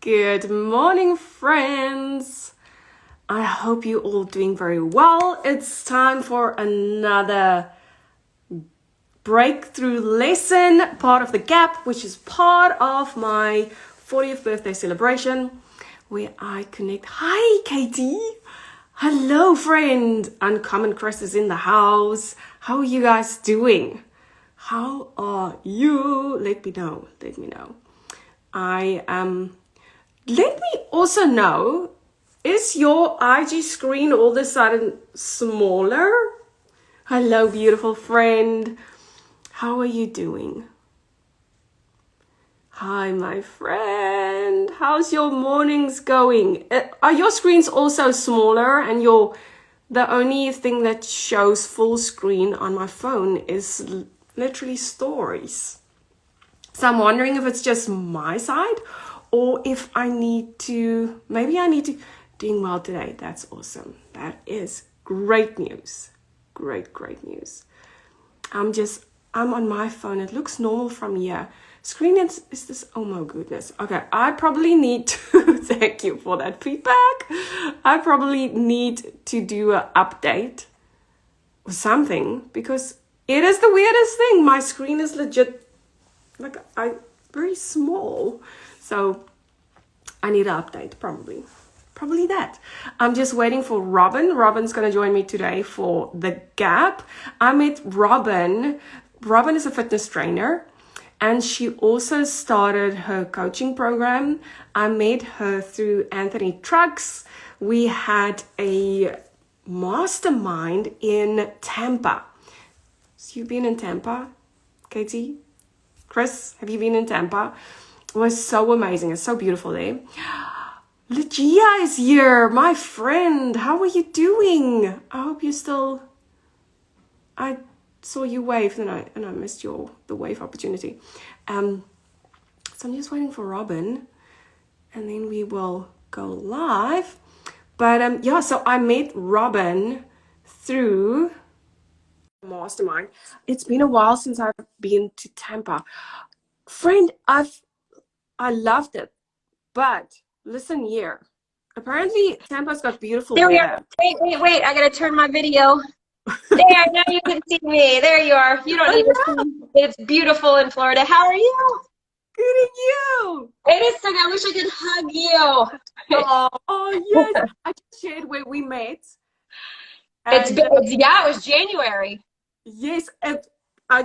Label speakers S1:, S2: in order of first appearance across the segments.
S1: Good morning, friends. I hope you're all doing very well. It's time for another breakthrough lesson, part of the gap, which is part of my 40th birthday celebration, where I connect. Hi, Katie. Hello, friend. Uncommon Chris is in the house. How are you guys doing? How are you? Let me know. Let me know. Let me also know, is your IG screen all of a sudden smaller? Hello, beautiful friend. How are you doing? Hi, my friend. How's your mornings going? Are your screens also smaller and the only thing that shows full screen on my phone is literally stories? So I'm wondering if it's just my side or if maybe I need to, doing well today. That's awesome. That is great news. Great news. I'm on my phone. It looks normal from here. Screen is this, oh my goodness. Okay, I probably need to, thank you for that feedback. I probably need to do an update or something because it is the weirdest thing. My screen is legit very small, so I need an update. Probably that. I'm just waiting for Robyn. Robyn's going to join me today for the gap. I met Robyn. Robyn is a fitness trainer, and she also started her coaching program. I met her through Anthony Trucks. We had a mastermind in Tampa. So you've been in Tampa, Katie? Chris, have you been in Tampa? It was so amazing. It's so beautiful there. Ligia is here, my friend. How are you doing? I hope you're still... I saw you wave and I missed the wave opportunity. So I'm just waiting for Robyn and then we will go live. But so I met Robyn through mastermind. It's been a while since I've been to Tampa. Friend, I loved it. But listen here. Apparently Tampa's got beautiful
S2: there
S1: weather.
S2: Wait. I gotta turn my video. There, now you can see me. There you are. You don't need to see. It's beautiful in Florida. How are you?
S1: Good at you.
S2: It is so good. I wish I could hug you.
S1: Oh yes. I just shared where we met.
S2: It was January.
S1: Yes, and I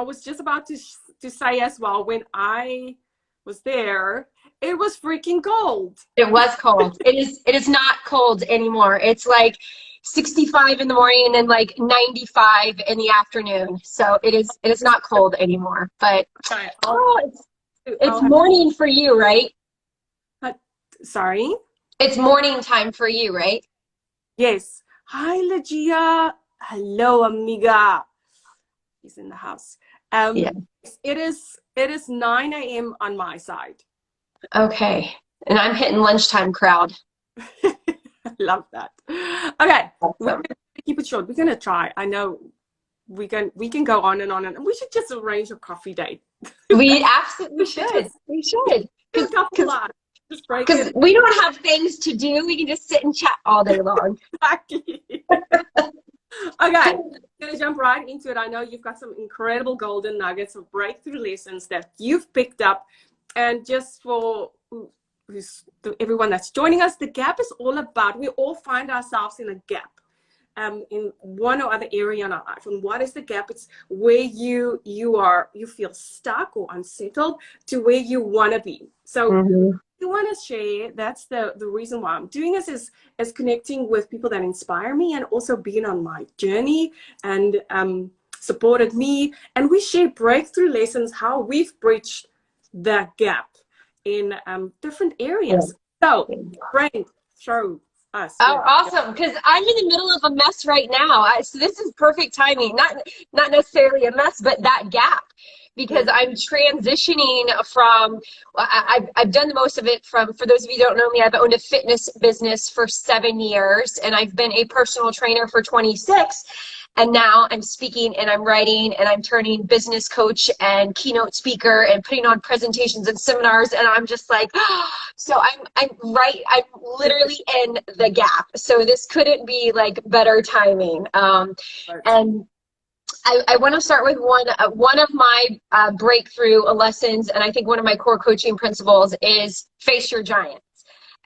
S1: was just about to say as well, when I was there, it was freaking cold.
S2: It was cold. It is not cold anymore. It's like 65 in the morning and then like 95 in the afternoon. So it is not cold anymore. But it's morning for you, right?
S1: Sorry?
S2: It's morning time for you, right?
S1: Yes. Hi, Ligia. Hello, amiga. He's in the house.
S2: Yeah.
S1: It is 9 a.m. on my side.
S2: Okay. And I'm hitting lunchtime crowd.
S1: I love that. Okay. We're going to keep it short. We're going to try. I know we can go on and we should just arrange a coffee date.
S2: We absolutely should. We should. Because we don't have things to do. We can just sit and chat all day long.
S1: Exactly. Okay, I'm going to jump right into it. I know you've got some incredible golden nuggets of breakthrough lessons that you've picked up. And just for everyone that's joining us, the gap is all about, we all find ourselves in a gap in one or other area in our life. And what is the gap? It's where you feel stuck or unsettled to where you want to be. So you want to share, that's the reason why I'm doing this is connecting with people that inspire me and also being on my journey and supported me. And we share breakthrough lessons, how we've bridged that gap in different areas. So, Frank, show us.
S2: Oh, awesome! Because I'm in the middle of a mess right now. So this is perfect timing. Not necessarily a mess, but that gap. Because I'm transitioning from, I've done the most of it from, for those of you who don't know me, I've owned a fitness business for 7 years, and I've been a personal trainer for 26. And now I'm speaking and I'm writing and I'm turning business coach and keynote speaker and putting on presentations and seminars. And I'm just like, so I'm literally in the gap. So this couldn't be like better timing. And I want to start with one of my breakthrough lessons, and I think one of my core coaching principles is face your giants.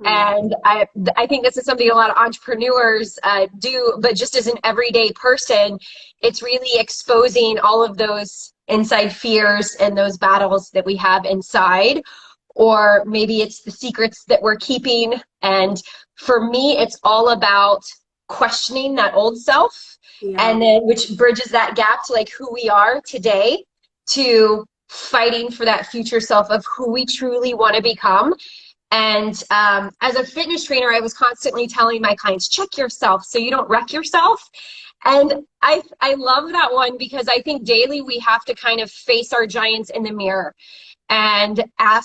S2: And I think this is something a lot of entrepreneurs do, but just as an everyday person, it's really exposing all of those inside fears and those battles that we have inside, or maybe it's the secrets that we're keeping. And for me, it's all about questioning that old self. And then which bridges that gap to like who we are today, to fighting for that future self of who we truly want to become. And as a fitness trainer, I was constantly telling my clients, check yourself so you don't wreck yourself. And I love that one, because I think daily we have to kind of face our giants in the mirror and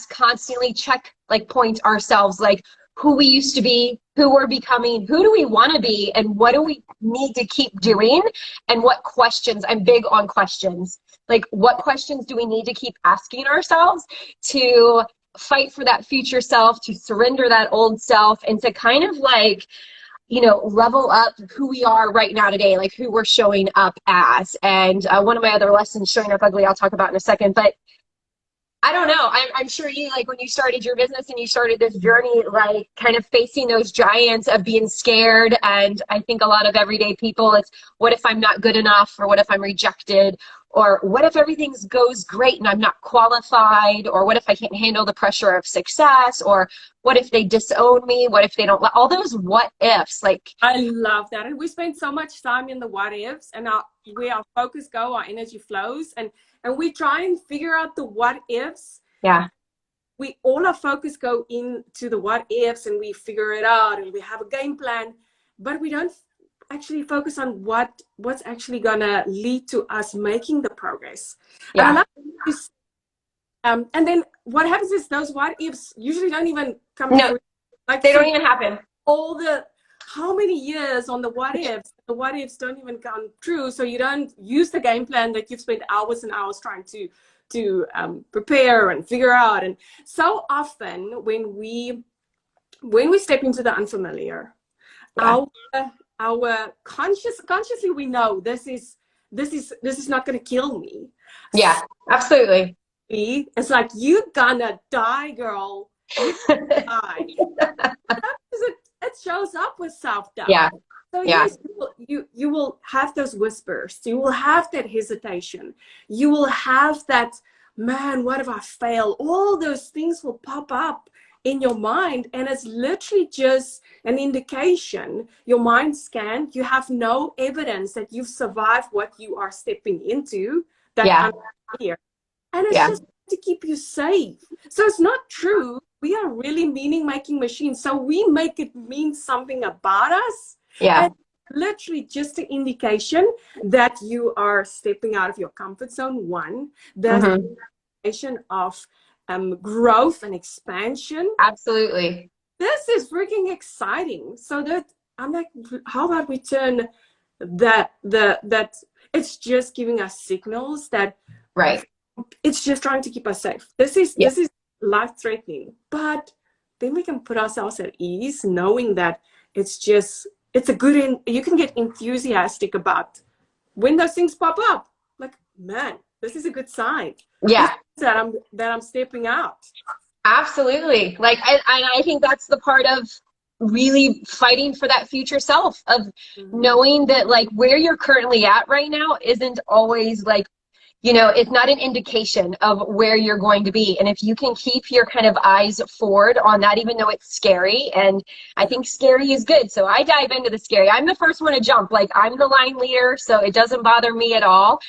S2: constantly check, like point ourselves, like who we used to be, who we're becoming, who do we want to be, and what do we need to keep doing, and what questions. I'm big on questions. Like, what questions do we need to keep asking ourselves to fight for that future self, to surrender that old self, and to kind of like, you know, level up who we are right now today, like who we're showing up as. And one of my other lessons, showing up ugly, I'll talk about in a second. But I don't know. I'm sure you, like when you started your business and you started this journey, like kind of facing those giants of being scared. And I think a lot of everyday people, it's what if I'm not good enough, or what if I'm rejected, or what if everything goes great and I'm not qualified, or what if I can't handle the pressure of success, or what if they disown me, what if they don't, all those what ifs. Like,
S1: I love that. And we spend so much time in the what ifs, and where our focus go, our energy flows, and we try and figure out the what ifs.
S2: Yeah.
S1: All our focus go into the what ifs, and we figure it out, and we have a game plan, but we don't actually focus on what's actually gonna lead to us making the progress.
S2: Yeah.
S1: And I love this, and then what happens is those what ifs usually don't even come
S2: No,
S1: like
S2: they don't even happen.
S1: How many years on the what ifs don't even come true, so you don't use the game plan that you've spent hours and hours trying to prepare and figure out. And so often when we step into the unfamiliar, our consciously we know this is not going to kill me.
S2: Yeah, absolutely.
S1: It's like, you're gonna die, girl. You're gonna die. It shows up with self-doubt.
S2: Yeah.
S1: So yes, you will have those whispers. You will have that hesitation. You will have that, man, what if I fail? All those things will pop up in your mind, and it's literally just an indication. Your mind scanned. You have no evidence that you've survived what you are stepping into. That here, and it's just to keep you safe. So it's not true. We are really meaning-making machines. So we make it mean something about us.
S2: Yeah.
S1: And literally just an indication that you are stepping out of your comfort zone. One, the indication of growth and expansion.
S2: Absolutely.
S1: This is freaking exciting. So that I'm like, how about we turn that it's just giving us signals that it's just trying to keep us safe. This is life-threatening, but then we can put ourselves at ease, knowing that you can get enthusiastic about when those things pop up. Like, man, this is a good sign.
S2: Yeah.
S1: That I'm stepping out.
S2: Absolutely. Like, I think that's the part of really fighting for that future self, of knowing that like where you're currently at right now isn't always like, you know, it's not an indication of where you're going to be. And if you can keep your kind of eyes forward on that, even though it's scary, and I think scary is good. So I dive into the scary. I'm the first one to jump. Like, I'm the line leader, so it doesn't bother me at all.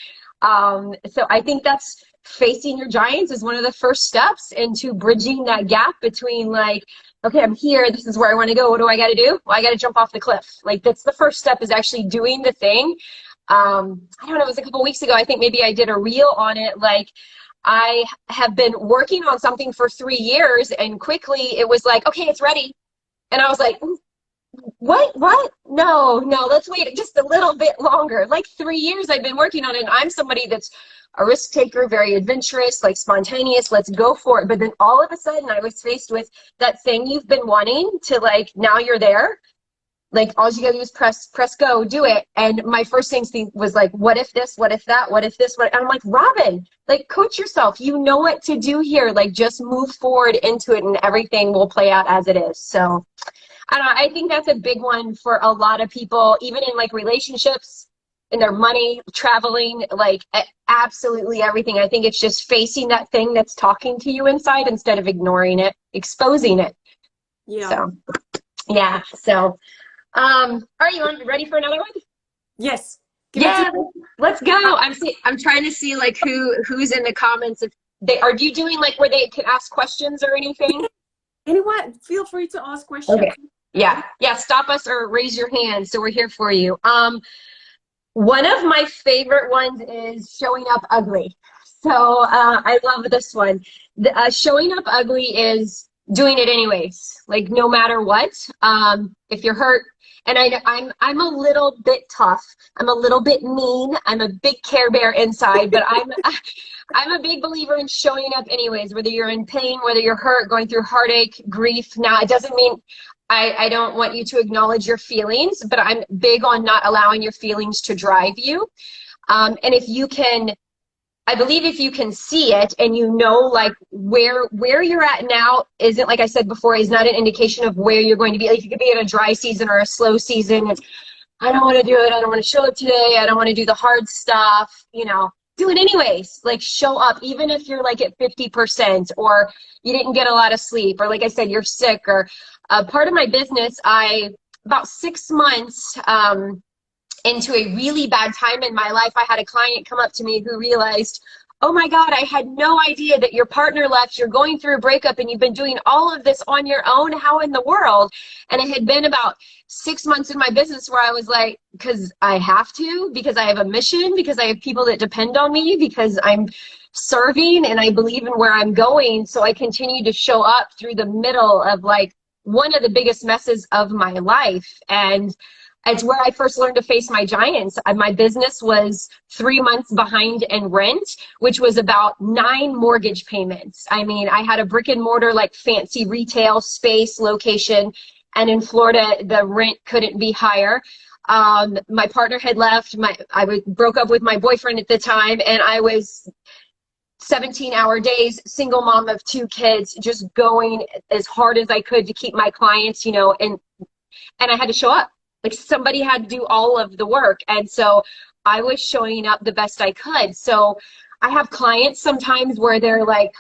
S2: So I think that's facing your giants is one of the first steps into bridging that gap between like, okay, I'm here, this is where I want to go. What do I got to do? Well, I got to jump off the cliff. Like, that's the first step, is actually doing the thing. I don't know, it was a couple weeks ago, I think maybe I did a reel on it. Like, I have been working on something for 3 years, and quickly it was like, okay, it's ready. And I was like, What? No, no, let's wait just a little bit longer. Like 3 years I've been working on it. And I'm somebody that's a risk taker, very adventurous, like spontaneous, let's go for it. But then all of a sudden I was faced with that thing you've been wanting to, like, now you're there. Like, all you gotta do is press go, do it. And my first instinct was like, what if this, what if that, what if this, what? And I'm like, Robyn, like, coach yourself. You know what to do here. Like, just move forward into it and everything will play out as it is. So I don't know, I think that's a big one for a lot of people, even in like relationships, in their money, traveling, like absolutely everything. I think it's just facing that thing that's talking to you inside instead of ignoring it, exposing it.
S1: Yeah.
S2: So yeah. So are you ready for another one?
S1: Yes.
S2: Yeah, let's go. I'm trying to see like who's in the comments. If they are, you doing like where they can ask questions or anything?
S1: Anyone, feel free to ask questions.
S2: Okay. Yeah. Yeah. Stop us or raise your hand. So we're here for you. One of my favorite ones is showing up ugly. So I love this one. Showing up ugly is doing it anyways, like no matter what. If you're hurt, and I'm a little bit tough. I'm a little bit mean. I'm a big Care Bear inside, but I'm a big believer in showing up anyways, whether you're in pain, whether you're hurt, going through heartache, grief. Now, it doesn't mean I don't want you to acknowledge your feelings, but I'm big on not allowing your feelings to drive you. And if you can, I believe if you can see it and you know like where you're at now isn't, like I said before, is not an indication of where you're going to be. Like, you could be in a dry season or a slow season. It's, I don't want to do it. I don't want to show up today. I don't want to do the hard stuff. You know, do it anyways. Like, show up, even if you're like at 50% or you didn't get a lot of sleep, or like I said, you're sick. Or part of my business, about 6 months into a really bad time in my life, I had a client come up to me who realized, oh my God, I had no idea that your partner left, you're going through a breakup, and you've been doing all of this on your own. How in the world? And it had been about 6 months in my business where I was like, because I have to, because I have a mission, because I have people that depend on me, because I'm serving and I believe in where I'm going. So I continue to show up through the middle of like one of the biggest messes of my life. And it's where I first learned to face my giants. My business was 3 months behind in rent, which was about 9 mortgage payments. I mean, I had a brick and mortar, like fancy retail space location, and in Florida, the rent couldn't be higher. My partner had left. I broke up with my boyfriend at the time, and I was 17-hour days, single mom of 2 kids, just going as hard as I could to keep my clients, you know, and I had to show up. Like, somebody had to do all of the work. And so I was showing up the best I could. So I have clients sometimes where they're like,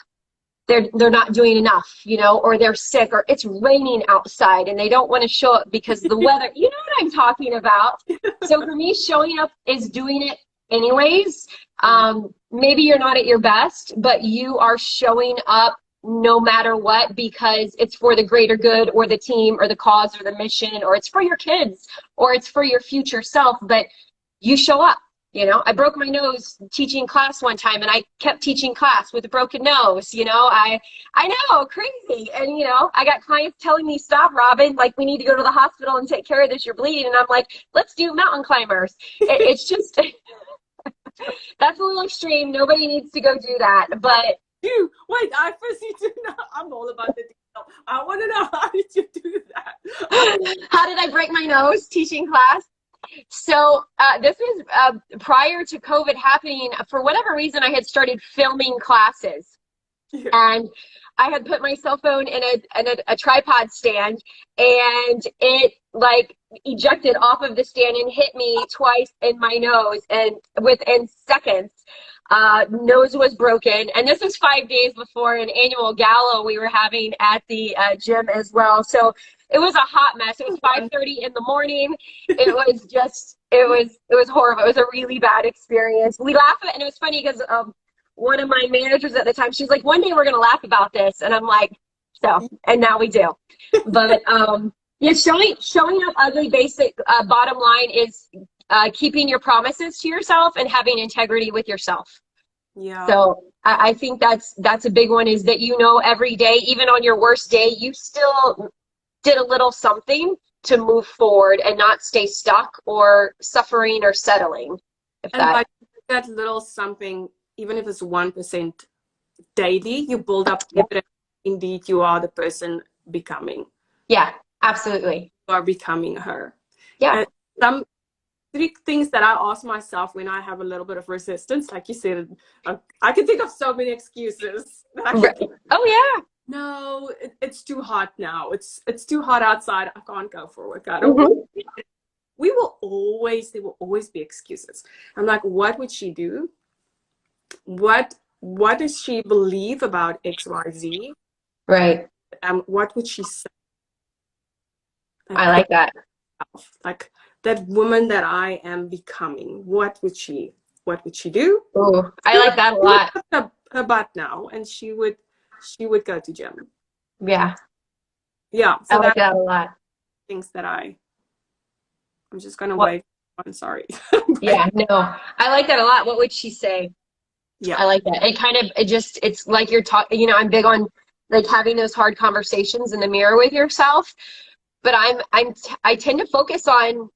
S2: they're not doing enough, you know, or they're sick, or it's raining outside and they don't want to show up because the weather, you know what I'm talking about. So for me, showing up is doing it anyways. Maybe you're not at your best, but you are showing up no matter what, because it's for the greater good, or the team, or the cause, or the mission, or it's for your kids, or it's for your future self. But you show up. You know, I broke my nose teaching class one time, and I kept teaching class with a broken nose. You know, I know, crazy. And, you know, I got clients telling me, stop, Robyn, like, we need to go to the hospital and take care of this, you're bleeding. And I'm like, let's do mountain climbers. It's just, that's a little extreme. Nobody needs to go do that. But
S1: you wait, I first need to know. I'm all about the detail. I want to know, how did you do that?
S2: How did I break my nose teaching class? So this was prior to COVID happening. For whatever reason, I had started filming classes. Yeah. And I had put my cell phone in a tripod stand, and it like ejected off of the stand and hit me twice in my nose, and within seconds. Nose was broken. And this was 5 days before an annual gala we were having at the gym as well. So it was a hot mess. It was 5:30 in the morning. It was just, it was horrible. It was a really bad experience. We laugh at it, and it was funny because one of my managers at the time, she's like, one day we're going to laugh about this. And I'm like, so, and now we do. But yeah, showing up ugly, basic bottom line is keeping your promises to yourself and having integrity with yourself. Yeah. So I think that's a big one, is that, you know, every day, even on your worst day, you still did a little something to move forward and not stay stuck or suffering or settling. If
S1: And by that little something, even if it's 1% daily, you build up evidence. Indeed, you are the person becoming.
S2: Yeah, absolutely.
S1: You are becoming her.
S2: Yeah.
S1: And some 3 things that I ask myself when I have a little bit of resistance, like you said, I can think of so many excuses.
S2: Oh yeah.
S1: No, it's too hot now. It's too hot outside. I can't go for a workout. Mm-hmm. There will always be excuses. I'm like, what would she do? What does she believe about XYZ?
S2: Right.
S1: What would she say?
S2: I like that.
S1: Like that woman that I am becoming. What would she do?
S2: Oh, I like that a lot.
S1: Her butt now, and she would go to gym.
S2: Yeah.
S1: Yeah.
S2: So I like that a lot.
S1: Things that I'm just gonna wait. I'm sorry.
S2: Yeah, no, I like that a lot. What would she say?
S1: Yeah,
S2: I like that. It's like you're talking, you know, I'm big on like having those hard conversations in the mirror with yourself, but I tend to focus on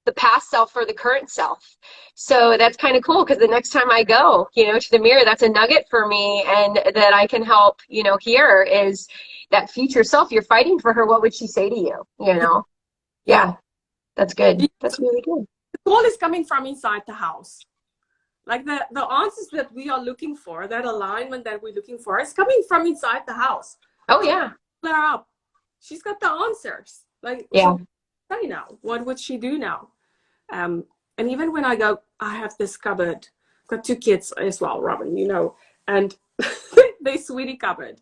S2: the past self or the current self. So that's kind of cool because the next time I go, you know, to the mirror, that's a nugget for me and that I can help, you know, hear is that future self. You're fighting for her. What would she say to you? You know? Yeah. That's good. That's really good.
S1: The call is coming from inside the house. Like the answers that we are looking for, that alignment that we're looking for is coming from inside the house.
S2: Oh yeah.
S1: Clear up. She's got the answers. Like,
S2: yeah.
S1: So, you know, what would she do now? And even when I go, I have this cupboard. I've got 2 kids as well, Robyn, you know, and they sweetie cupboard.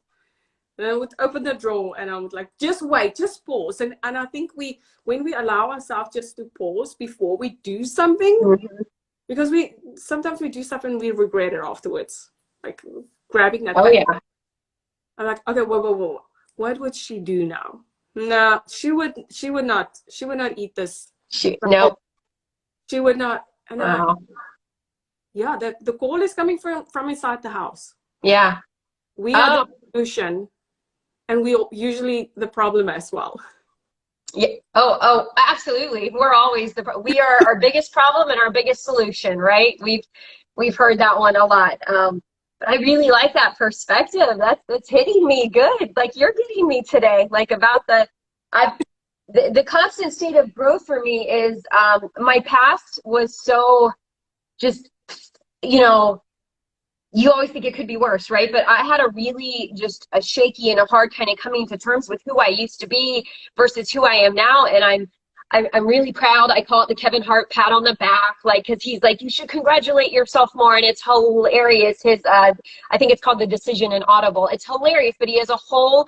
S1: And I would open the drawer and I would like, just wait, just pause. And I think when we allow ourselves just to pause before we do something, mm-hmm. because sometimes we do stuff and we regret it afterwards, like grabbing that.
S2: Oh yeah.
S1: I'm like, okay, whoa. What would she do now? No, she would not eat this.
S2: No.
S1: She would not. And wow. Yeah, the call is coming from inside the house.
S2: Yeah.
S1: We are the solution. And we usually the problem as well.
S2: Yeah. Oh, absolutely. We're always we are our biggest problem and our biggest solution, right? We've heard that one a lot. But I really like that perspective. That's hitting me good. Like you're getting me today. Like about the constant state of growth for me is my past was so just, you know, you always think it could be worse, right? But I had a really just a shaky and a hard kind of coming to terms with who I used to be versus who I am now. And I'm really proud. I call it the Kevin Hart pat on the back, like, cause he's like, you should congratulate yourself more. And it's hilarious. His, I think it's called The Decision in Audible. It's hilarious, but he has a whole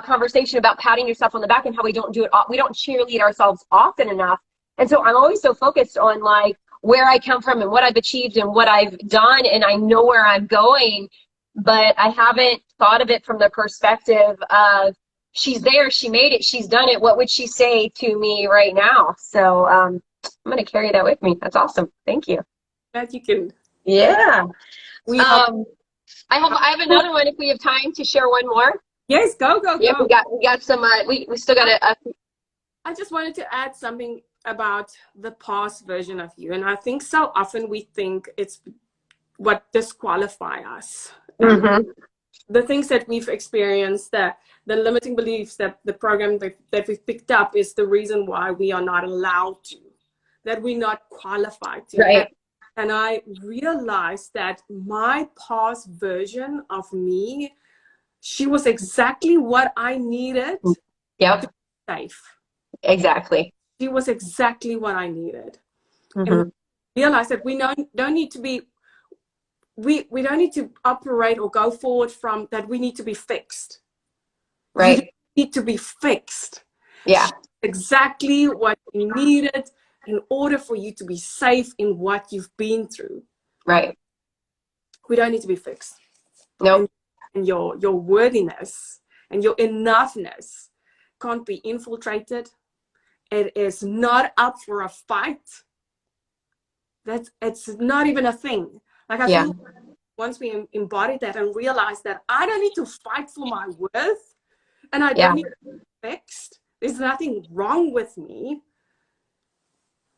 S2: conversation about patting yourself on the back and how we don't do it. We don't cheerlead ourselves often enough. And so I'm always so focused on like, where I come from and what I've achieved and what I've done, and I know where I'm going, but I haven't thought of it from the perspective of she's there, she made it, she's done it, what would she say to me right now? So I'm going to carry that with me. That's awesome. Thank you.
S1: Glad you can.
S2: Yeah. I have another one if we have time to share one more.
S1: Yes, go.
S2: Yeah, we got some, we still got
S1: I just wanted to add something about the past version of you. And I think so often we think it's what disqualify us.
S2: Mm-hmm.
S1: The things that we've experienced, the limiting beliefs, that the program that we've picked up is the reason why we are not allowed to, that we're not qualified to.
S2: Right.
S1: And I realized that my past version of me, she was exactly what I needed to be safe.
S2: Exactly.
S1: She was exactly what I needed.
S2: Mm-hmm.
S1: And realize that we don't need to be, we don't need to operate or go forward from that. We need to be fixed.
S2: Right.
S1: You need to be fixed.
S2: Yeah.
S1: Exactly what you needed in order for you to be safe in what you've been through.
S2: Right.
S1: We don't need to be fixed.
S2: No.
S1: And your worthiness and your enoughness can't be infiltrated. It is not up for a fight. It's not even a thing. Like I feel once we embody that and realize that I don't need to fight for my worth and I don't need to be fixed, There's nothing wrong with me.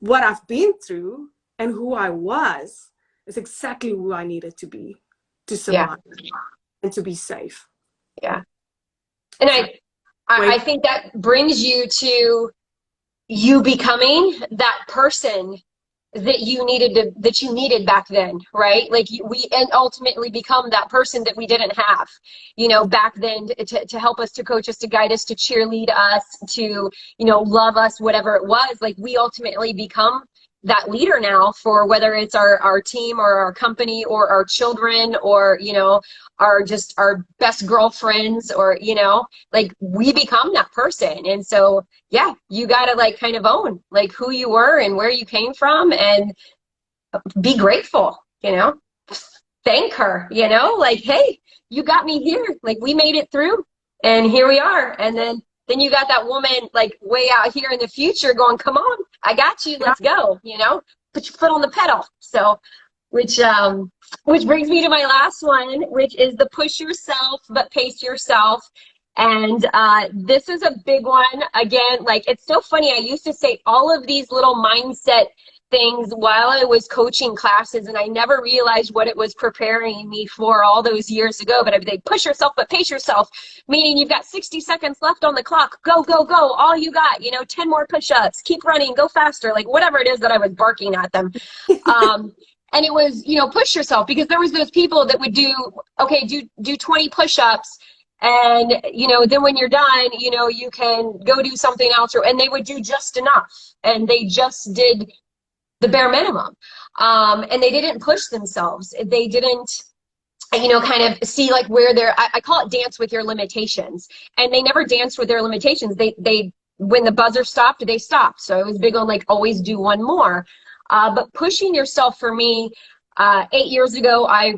S1: What I've been through and who I was is exactly who I needed to be to
S2: Yeah.
S1: survive and to be safe.
S2: Yeah. And
S1: So,
S2: I think that brings you to you becoming that person that you needed back then, right? Like we and ultimately become that person that we didn't have, back then to help us, to coach us, to guide us, to cheerlead us, to, love us, whatever it was. Like we ultimately become that leader now for whether it's our team or our company or our children or, our best girlfriends or, like we become that person. And so, yeah, you got to like kind of own like who you were and where you came from and be grateful, thank her, like, hey, you got me here. Like we made it through and here we are. And then you got that woman like way out here in the future going, come on, I got you. Let's go, put your foot on the pedal. So, which brings me to my last one, which is the push yourself, but pace yourself. And this is a big one. Again, like it's so funny. I used to say all of these little mindset things while I was coaching classes, and I never realized what it was preparing me for all those years ago. But I'd be like, push yourself, but pace yourself, meaning you've got 60 seconds left on the clock. Go, go, go. All you got, 10 more push-ups, keep running, go faster, like whatever it is that I was barking at them. And it was, push yourself, because there was those people that would do 20 push-ups. And, then when you're done, you can go do something else, and they would do just enough. And they just did the bare minimum. And they didn't push themselves. They didn't, kind of see like where I call it dance with your limitations. And they never danced with their limitations. They, when the buzzer stopped, they stopped. So I was big on like, always do one more. But pushing yourself for me, 8 years ago, I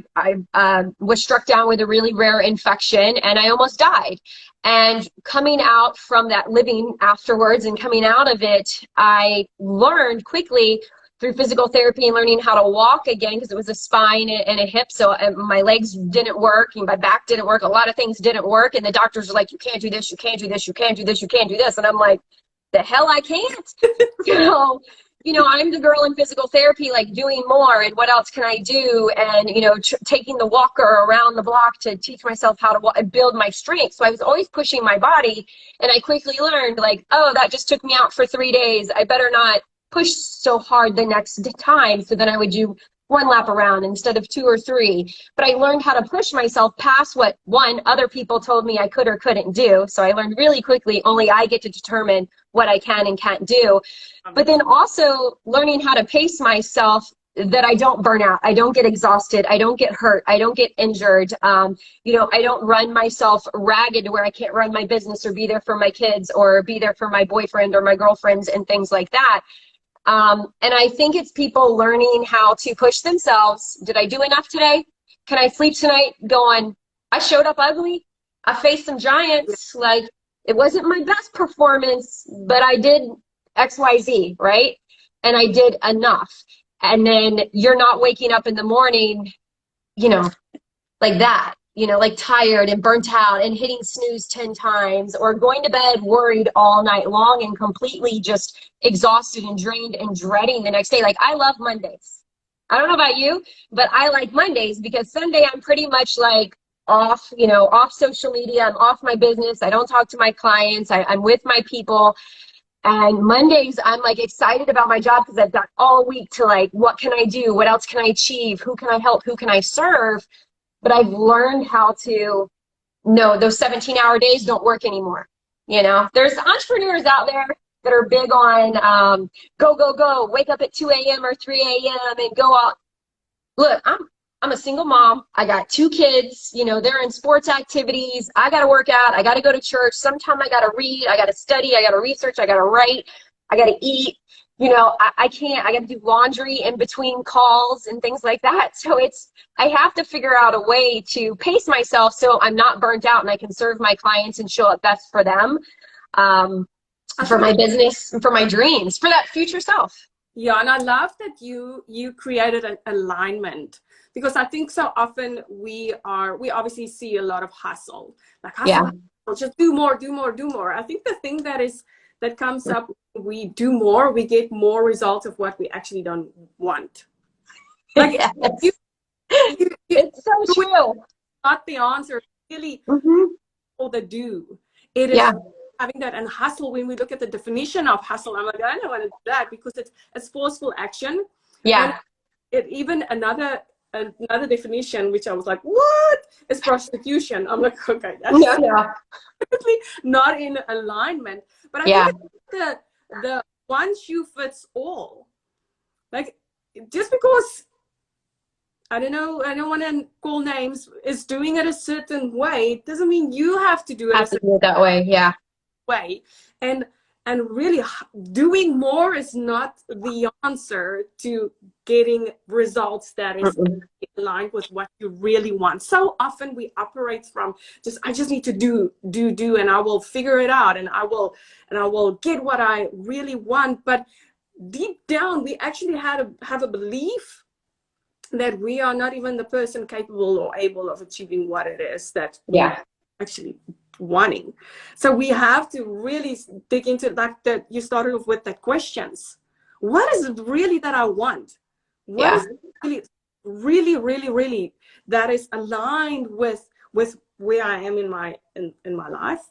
S2: was struck down with a really rare infection and I almost died. And coming out from that, living afterwards and coming out of it, I learned quickly through physical therapy and learning how to walk again, because it was a spine and a hip. So my legs didn't work and my back didn't work. A lot of things didn't work. And the doctors were like, you can't do this, you can't do this, you can't do this, you can't do this. And I'm like, the hell I can't. I'm the girl in physical therapy, like doing more, and what else can I do? And, taking the walker around the block to teach myself how to walk and build my strength. So I was always pushing my body, and I quickly learned like, oh, that just took me out for 3 days. I better not push so hard the next time. So then I would do 1 lap around instead of 2 or 3. But I learned how to push myself past what other people told me I could or couldn't do. So I learned really quickly, only I get to determine what I can and can't do. But then also learning how to pace myself, that I don't burn out, I don't get exhausted, I don't get hurt, I don't get injured. I don't run myself ragged where I can't run my business or be there for my kids or be there for my boyfriend or my girlfriends and things like that. And I think it's people learning how to push themselves. Did I do enough today? Can I sleep tonight? Going, I showed up ugly. I faced some giants. Like, it wasn't my best performance, but I did XYZ, right? And I did enough. And then you're not waking up in the morning, like that, like tired and burnt out and hitting snooze 10 times, or going to bed worried all night long and completely just exhausted and drained and dreading the next day. Like, I love Mondays. I don't know about you, but I like Mondays because Sunday I'm pretty much like off, off social media. I'm off my business. I don't talk to my clients. I'm with my people. And Mondays, I'm like excited about my job because I've got all week to like, what can I do? What else can I achieve? Who can I help? Who can I serve? But I've learned how to know those 17-hour days don't work anymore. There's entrepreneurs out there that are big on go, go, go, wake up at 2 a.m. or 3 a.m. and go out. Look, I'm a single mom. I got 2 kids, they're in sports activities. I got to work out. I got to go to church. Sometimes I got to read. I got to study. I got to research. I got to write. I got to eat. I can't, I got to do laundry in between calls and things like that. So I have to figure out a way to pace myself so I'm not burnt out and I can serve my clients and show up best for them, for my business, for my dreams, for that future self.
S1: Yeah, and I love that you created an alignment, because I think so often we obviously see a lot of hustle, like hustle,
S2: Yeah.
S1: just do more, do more, do more. I think the thing that comes up, we do more, we get more results of what we actually don't want. Like
S2: Yes.
S1: you,
S2: It's so true.
S1: not the answer. Really, all the do. It is
S2: Yeah.
S1: having that. And hustle, when we look at the definition of hustle, I'm like, I don't want to do that, because it's forceful action. And
S2: Yeah.
S1: it even another definition, which I was like, what is prostitution? I'm like, okay, that's
S2: No, no.
S1: definitely not in alignment. But I
S2: Yeah.
S1: think it's the one shoe fits all. Like, just because, I don't know, I don't want to call names, is doing it a certain way, it doesn't mean you have to do it a
S2: Have to
S1: certain
S2: do it that way. Yeah.
S1: way. And really, doing more is not the answer to getting results that is aligned with what you really want. So often we operate from I just need to do, and I will figure it out, and I will get what I really want. But deep down, we actually have a belief that we are not even the person capable or able of achieving what it is that we actually wanting. So we have to really dig into that you started off with, the questions. What is it really that I want? What is it really that is aligned with where I am in my life,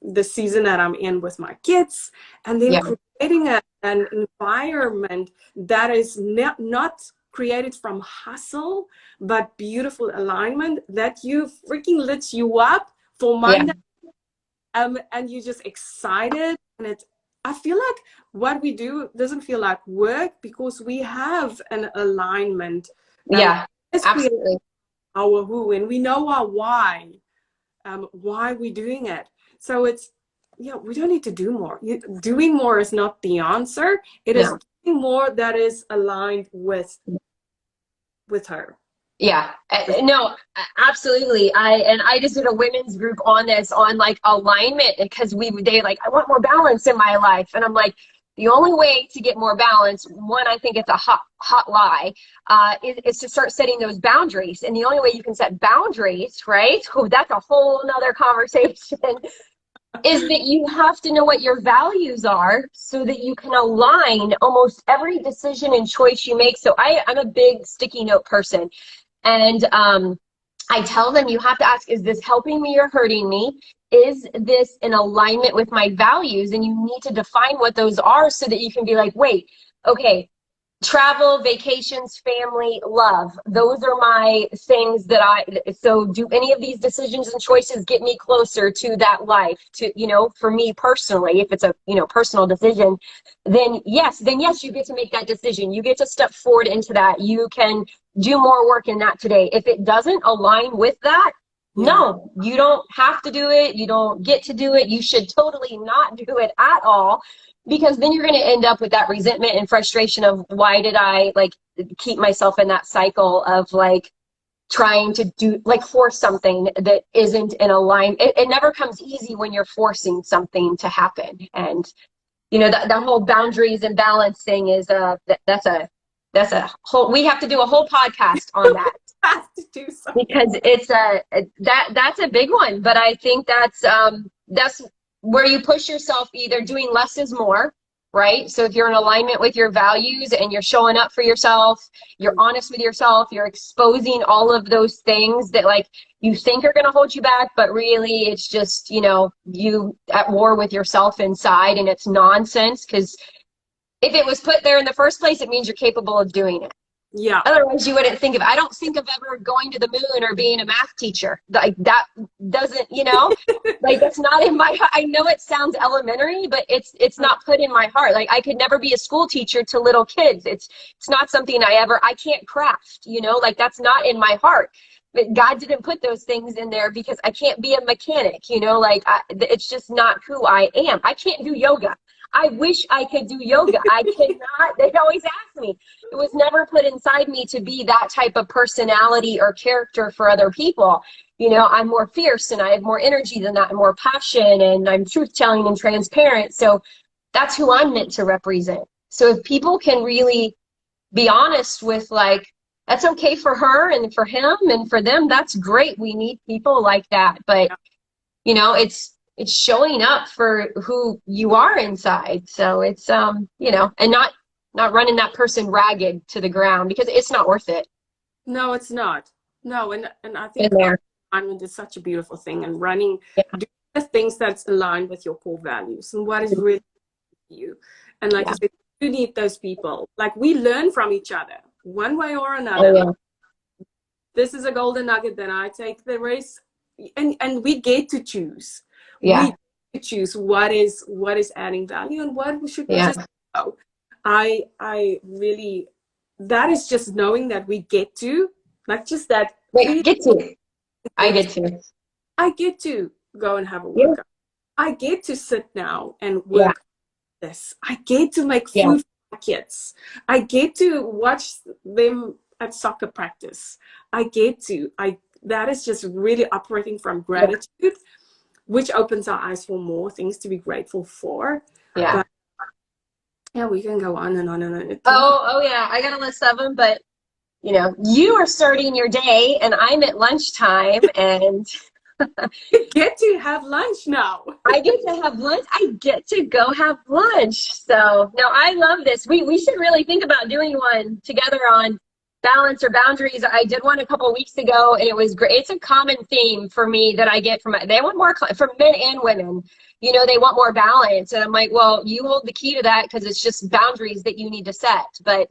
S1: the season that I'm in with my kids, and then creating an environment that is not created from hustle, but beautiful alignment that you freaking lifts you up for Monday, and you're just excited. And I feel like what we do doesn't feel like work, because we have an alignment.
S2: Absolutely.
S1: Our who, and we know our why we're doing it. So it's, we don't need to do more. Doing more is not the answer. It is doing more that is aligned with her.
S2: Yeah, no, absolutely. I just did a women's group on this, on like alignment, because they like, I want more balance in my life. And I'm like, the only way to get more balance, one, I think it's a hot lie, is to start setting those boundaries. And the only way you can set boundaries, right? Oh, that's a whole nother conversation. Is that you have to know what your values are so that you can align almost every decision and choice you make. So I'm a big sticky note person. And I tell them, you have to ask, is this helping me or hurting me? Is this in alignment with my values? And you need to define what those are so that you can be like, wait, okay, travel, vacations, family, love. Those are my things so do any of these decisions and choices get me closer to that life, to, for me personally, if it's a, personal decision, then yes, you get to make that decision. You get to step forward into that. You can do more work in that today. If it doesn't align with that, no, you don't have to do it. You don't get to do it. You should totally not do it at all. Because then you're going to end up with that resentment and frustration of, why did I keep myself in that cycle of trying to do, force something that isn't in alignment. It never comes easy when you're forcing something to happen. And, that whole boundaries and balance thing is, that's a whole, we have to do a whole podcast on that.
S1: Have to do something.
S2: Because it's that's a big one. But I think that's where you push yourself, either doing less is more, right? So if you're in alignment with your values and you're showing up for yourself, you're honest with yourself, you're exposing all of those things that you think are going to hold you back, but really it's just, you at war with yourself inside, and it's nonsense, because if it was put there in the first place, it means you're capable of doing it.
S1: Yeah.
S2: Otherwise, you wouldn't think of. I don't think of ever going to the moon or being a math teacher. That doesn't, that's not in my. I know it sounds elementary, but it's not put in my heart. I could never be a school teacher to little kids. It's not something I can't craft. That's not in my heart. But God didn't put those things in there because I can't be a mechanic. It's just not who I am. I can't do yoga. I wish I could do yoga. I cannot. They always ask me. It was never put inside me to be that type of personality or character for other people. I'm more fierce and I have more energy than that, and more passion, and I'm truth-telling and transparent. So that's who I'm meant to represent. So if people can really be honest with that's okay for her and for him and for them, that's great. We need people like that. But you know, it's showing up for who you are inside. So it's you know, and not running that person ragged to the ground because it's not worth it.
S1: No, it's not. No, and I
S2: In
S1: think
S2: there.
S1: alignment is such a beautiful thing, and running,
S2: Yeah.
S1: doing the things that's aligned with your core values and what is really you. And like
S2: Yeah.
S1: you said, you need those people. Like we learn from each other one way or
S2: Oh
S1: another. Like
S2: yeah.
S1: this is a golden nugget, then I take the rest, and we get to choose. We
S2: Yeah.
S1: get to choose what is adding value and what should we
S2: Yeah.
S1: just go. I really, that is just knowing that we get to, not just that
S2: Wait,
S1: we
S2: get to. I
S1: get
S2: get
S1: to,
S2: to.
S1: I get to go and have a
S2: Yeah.
S1: workout. I get to sit now and
S2: Yeah.
S1: work this. I get to make
S2: Yeah.
S1: food for my kids. I get to watch them at soccer practice. I get to. I That is just really operating from
S2: Yeah.
S1: gratitude, which opens our eyes for more things to be grateful for.
S2: Yeah.
S1: But yeah, we can go on and on and on.
S2: Oh yeah. I got a list of them, but you know, you are starting your day and I'm at lunchtime and
S1: You get to have lunch now.
S2: I get to have lunch. I get to go have lunch. So no, I love this. We should really think about doing one together on balance or boundaries. I did one a couple of weeks ago and it was great. It's a common theme for me that I get from they want more from men and women. You know, they want more balance. And I'm like, well, you hold the key to that because it's just boundaries that you need to set. But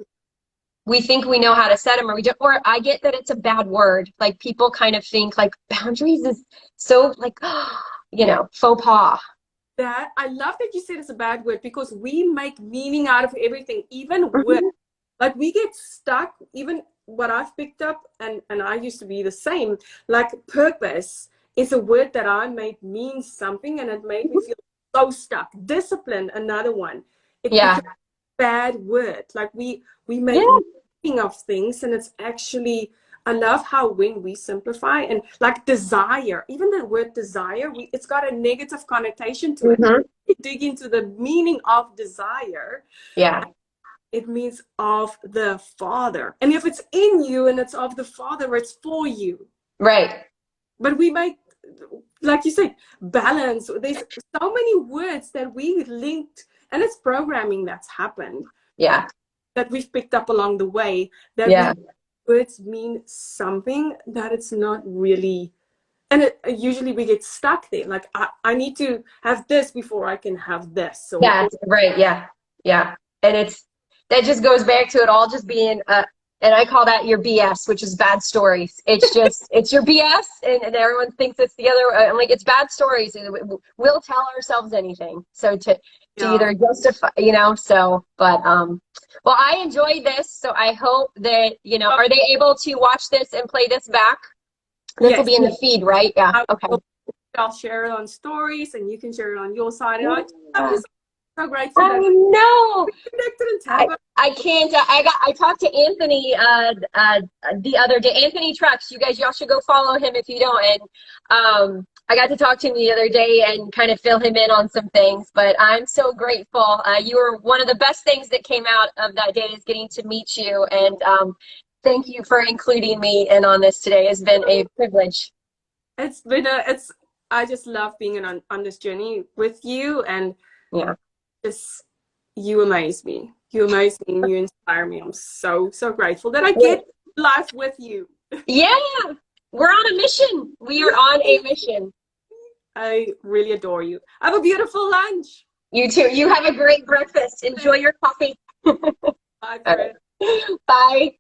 S2: we think we know how to set them or we don't, or I get that it's a bad word. Like people kind of think like boundaries is so like, you know, faux pas.
S1: That I love that you said it's a bad word because we make meaning out of everything, even with,
S2: Mhm.
S1: like we get stuck. Even what I've picked up, and I used to be the same. Like purpose is a word that I made mean something, and it made me feel so stuck. Discipline, another one. It
S2: Yeah.
S1: becomes a bad word. Like we make
S2: Yeah.
S1: meaning of things, and it's actually. I love how when we simplify and like desire, even the word desire, it's got a negative connotation to it.
S2: Hmm.
S1: You dig into the meaning of desire,
S2: Yeah.
S1: it means of the Father. And if it's in you and it's of the Father, it's for you.
S2: Right.
S1: But we make, like you said, balance. There's so many words that we linked, and it's programming that's happened
S2: Yeah.
S1: that we've picked up along the way that
S2: Yeah.
S1: words mean something that it's not really. And usually we get stuck there. Like, I need to have this before I can have this.
S2: Yeah. Right. Yeah. Yeah. And it's that just goes back to it all just being and I call that your BS, which is bad stories. It's just it's your BS, and everyone thinks it's the other. I'm like it's bad stories, and we'll tell ourselves anything. So to
S1: Yeah.
S2: either justify, you know. So, but well, I enjoyed this. So I hope that you know. Are they able to watch this and play this back? This will
S1: Yes.
S2: be in the feed, right? Yeah.
S1: I
S2: Okay.
S1: will, I'll share it on stories and you can share it on your side. And I'm
S2: Yeah.
S1: just so grateful
S2: I
S1: that
S2: know.
S1: we connected and tag.
S2: I can't. I talked to Anthony the other day. Anthony Trucks. You guys, y'all should go follow him if you don't. And I got to talk to him the other day and kind of fill him in on some things. But I'm so grateful. You were one of the best things that came out of that day is getting to meet you. And thank you for including me in on this today. It's been a privilege.
S1: It's been I just love being on this journey with you, and
S2: Yeah.
S1: just, you amaze me. You amaze me and you inspire me. I'm so grateful that I
S2: Wait.
S1: get life with you.
S2: Yeah. We're on a mission. We are on a mission.
S1: I really adore you. Have a beautiful lunch.
S2: You too. You have a great breakfast. Enjoy your coffee.
S1: Bye,
S2: All
S1: friend.
S2: right. Bye.